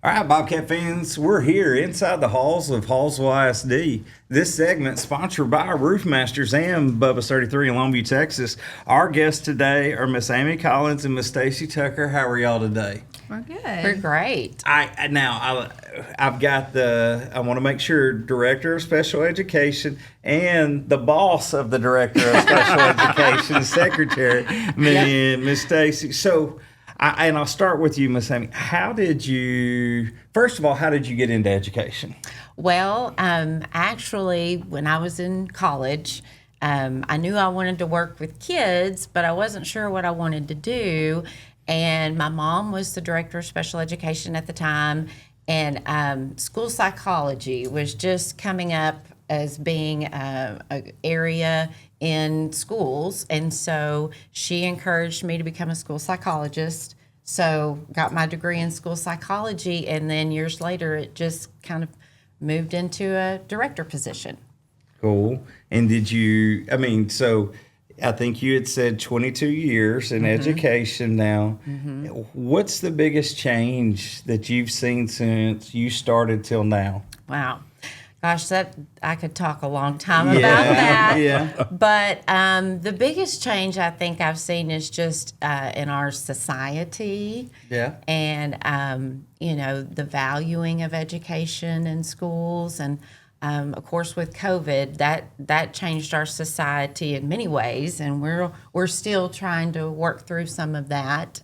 All right, Bobcat fans, we're here inside the halls of Hallsville ISD. This segment sponsored by Roofmasters and Bubba's 33 in Longview, Texas. Our guests today are Miss Amy Collins and Miss Stacy Tucker. How are y'all today? We're good. We're great. I've got I want to make sure Director of Special Education and the boss of the Director of Special Education, Secretary, Miss Stacy. So, I'll start with you, Miss Amy. First of all, how did you get into education? Well, actually, when I was in college, I knew I wanted to work with kids, but I wasn't sure what I wanted to do. And my mom was the director of special education at the time, and school psychology was just coming up as being an area in schools. And so she encouraged me to become a school psychologist. So got my degree in school psychology, and then years later, it just kind of moved into a director position. Cool. And so I think you had said 22 years in education now. Mm-hmm. What's the biggest change that you've seen since you started till now? Wow. Gosh, that I could talk a long time about that. Yeah. But the biggest change I think I've seen is just in our society. Yeah. And, the valuing of education in schools. And, of course, with COVID, that changed our society in many ways. And we're still trying to work through some of that.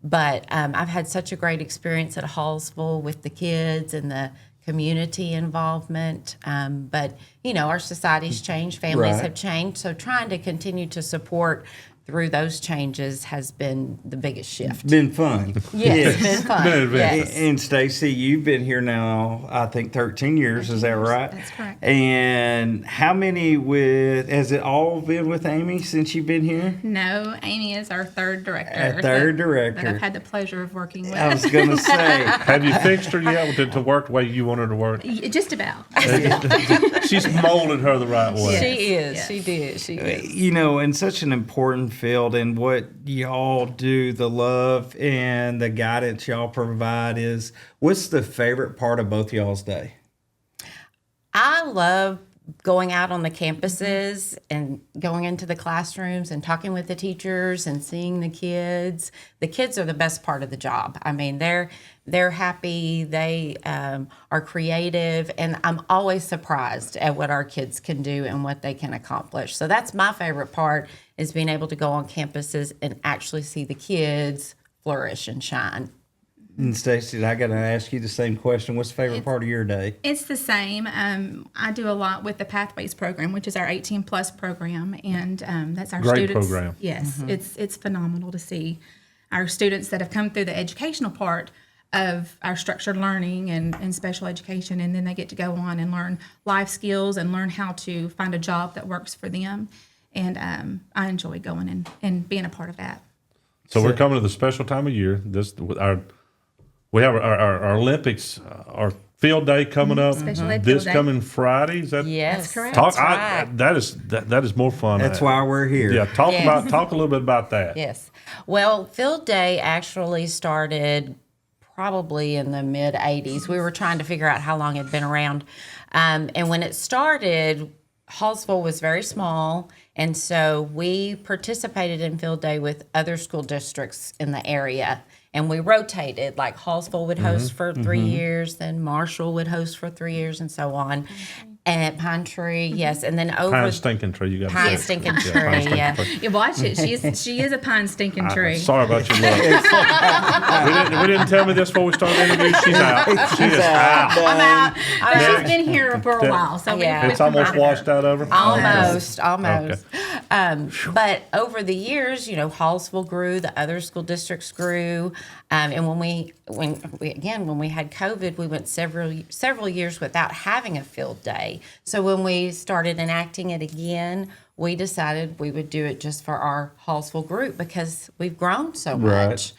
But I've had such a great experience at Hallsville with the kids and the community involvement. But, our society's changed, families have changed. So trying to continue to support through those changes has been the biggest shift. Been fun. Yes, it's been fun. Yes. And Stacy, you've been here now, I think 13 years, is that right? That's correct. And how many has it all been with Amy since you've been here? No, Amy is our third director. Director. That I've had the pleasure of working with. I was going to say. Have you fixed her yet to work the way you want her to work? Just about. She's molded her the right way. She is. Yes. She did. She is. In such an important field, and what y'all do, the love and the guidance y'all provide what's the favorite part of both y'all's day? I love going out on the campuses and going into the classrooms and talking with the teachers and seeing the kids. The kids are the best part of the job. I mean, they're happy, they are creative, and I'm always surprised at what our kids can do and what they can accomplish. So that's my favorite part, is being able to go on campuses and actually see the kids flourish and shine. And Stacy, I got to ask you the same question. What's the favorite part of your day? It's the same. I do a lot with the Pathways program, which is our 18-plus program, and that's our Great students. program. Yes, it's phenomenal to see our students that have come through the educational part of our structured learning and special education, and then they get to go on and learn life skills and learn how to find a job that works for them. And I enjoy going and being a part of that. So we're coming to the special time of year. We have our Olympics, our field day coming up. Special ed This field day. coming Friday. Is that? Yes, That's correct. Talk. That's right. That is more fun. That's why we're here. Yeah. Talk Yes. a little bit about that. Yes. Well, Field Day actually started probably in the mid 80s. We were trying to figure out how long it had been around. And when it started, Hallsville was very small, and so we participated in Field Day with other school districts in the area. And we rotated, like Hallsville would host for 3 years, then Marshall would host for 3 years, and so on. And Pine Tree, yes, and then over Pine stinking tree. You got Pine stinking tree, Pine stinking yeah. tree. You watch it. She is a pine stinking tree. Sorry about your luck. we didn't tell me this before we started the interview. She's out. She is out. I'm out. But Next. she's been here for a while, so Yeah. we've It's almost provided her. washed out over. Almost. Okay. But over the years, Hallsville grew, the other school districts grew, and when we had COVID, we went several years without having a field day. So when we started enacting it again, we decided we would do it just for our Hallsville group because we've grown so much.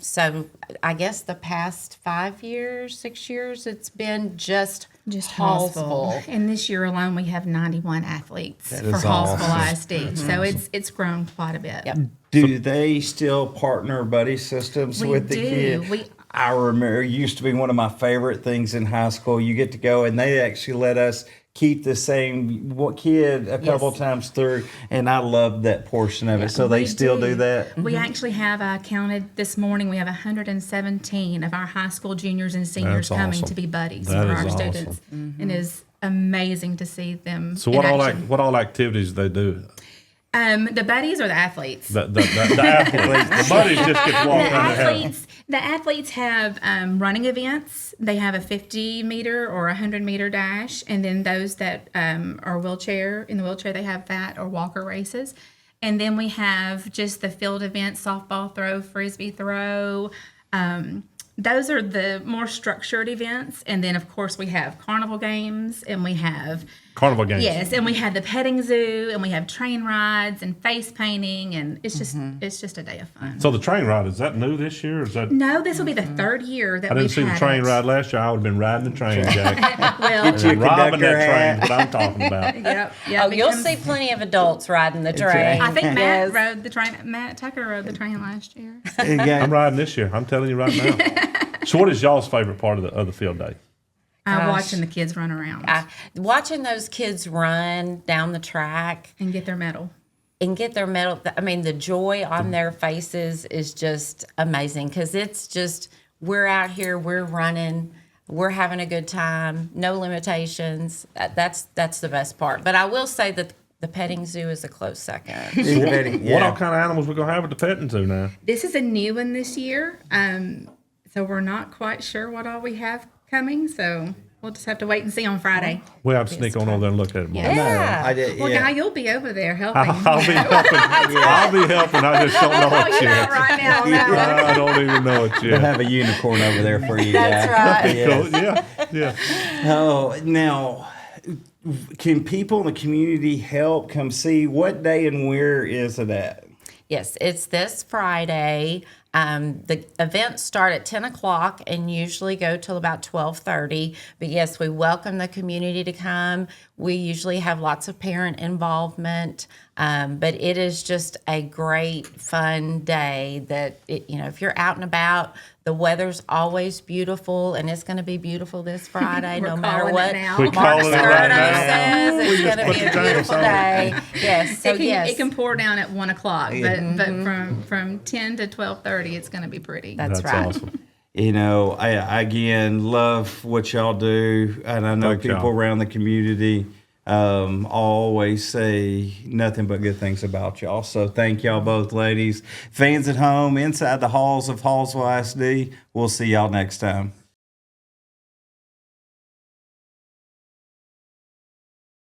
So I guess the past 5 years, 6 years, it's been just Hallsville. And this year alone, we have 91 athletes That for is Hallsville awesome. ISD. So it's grown quite a bit. Yep. Do they still partner buddy systems We with the do. kids? We I remember it used to be one of my favorite things in high school. You get to go, and they actually let us keep the same kid a couple times through, and I loved that portion of it. So they still do that. We actually have counted this morning. We have 117 of our high school juniors and seniors That's coming awesome. to be buddies That for is our awesome. students, and it's amazing to see them. So in action. what all activities they do? The buddies or the athletes? The athletes, the buddies just get to walk around the house. The athletes have running events. They have a 50-meter or 100-meter dash, and then those that are in the wheelchair, they have that, or walker races. And then we have just the field events: softball throw, frisbee throw. Those are the more structured events. And then, of course, we have carnival games, and we have Carnival games. Yes, and we have the petting zoo, and we have train rides and face painting, and it's just a day of fun. So the train ride, is that new this year? Or is that? No, this will be the third year that I didn't we've see the had train it. ride last year. I would have been riding the train, Jack. Well, Get you a Robbing conductor that train hat. is what I'm talking about. yep. Oh, you'll see plenty of adults riding the train. I think Yes. Matt Tucker rode the train last year. Yeah. I'm riding this year. I'm telling you right now. So what is y'all's favorite part of the field day? Watching the kids run around Watching those kids run down the track and get their medal. and get their medal. I mean, the joy on their faces is just amazing, because it's just, we're out here, we're running, we're having a good time, no limitations. That's the best part. But I will say that the petting zoo is a close second. What all kind of animals we gonna have at the petting zoo now? This is a new one this year, so we're not quite sure what all we have coming. So we'll just have to wait and see on Friday. We'll have to sneak on over there and look at it more. Yeah. I did. Well, Yeah. Guy, you'll be over there helping. I'll be helping. I'll be helping. I just don't know Oh, it you're yet. not right now. on that one. I don't even know it We'll yet. have a unicorn over there for you. That's right. Yes. Cool. Yeah. Oh, now, can people in the community help come see what day and where is it at? Yes, it's this Friday. The events start at 10 o'clock and usually go till about 12:30. But yes, we welcome the community to come. We usually have lots of parent involvement. But it is just a great, fun day that, if you're out and about, the weather's always beautiful, and it's going to be beautiful this Friday, no matter calling it what now. We're calling it right Skirdo now. says. We It's just going to put be the a drinks beautiful on. day. Yes, so It can pour down at 1 o'clock, but from 10 to 12:30, it's going to be That's That's right. awesome. You know, I again love what y'all do, and I know Thank people y'all. around the community always say nothing but good things about y'all. So thank y'all both, ladies. Fans at home, inside the halls of Hallsville ISD, we'll see y'all next time.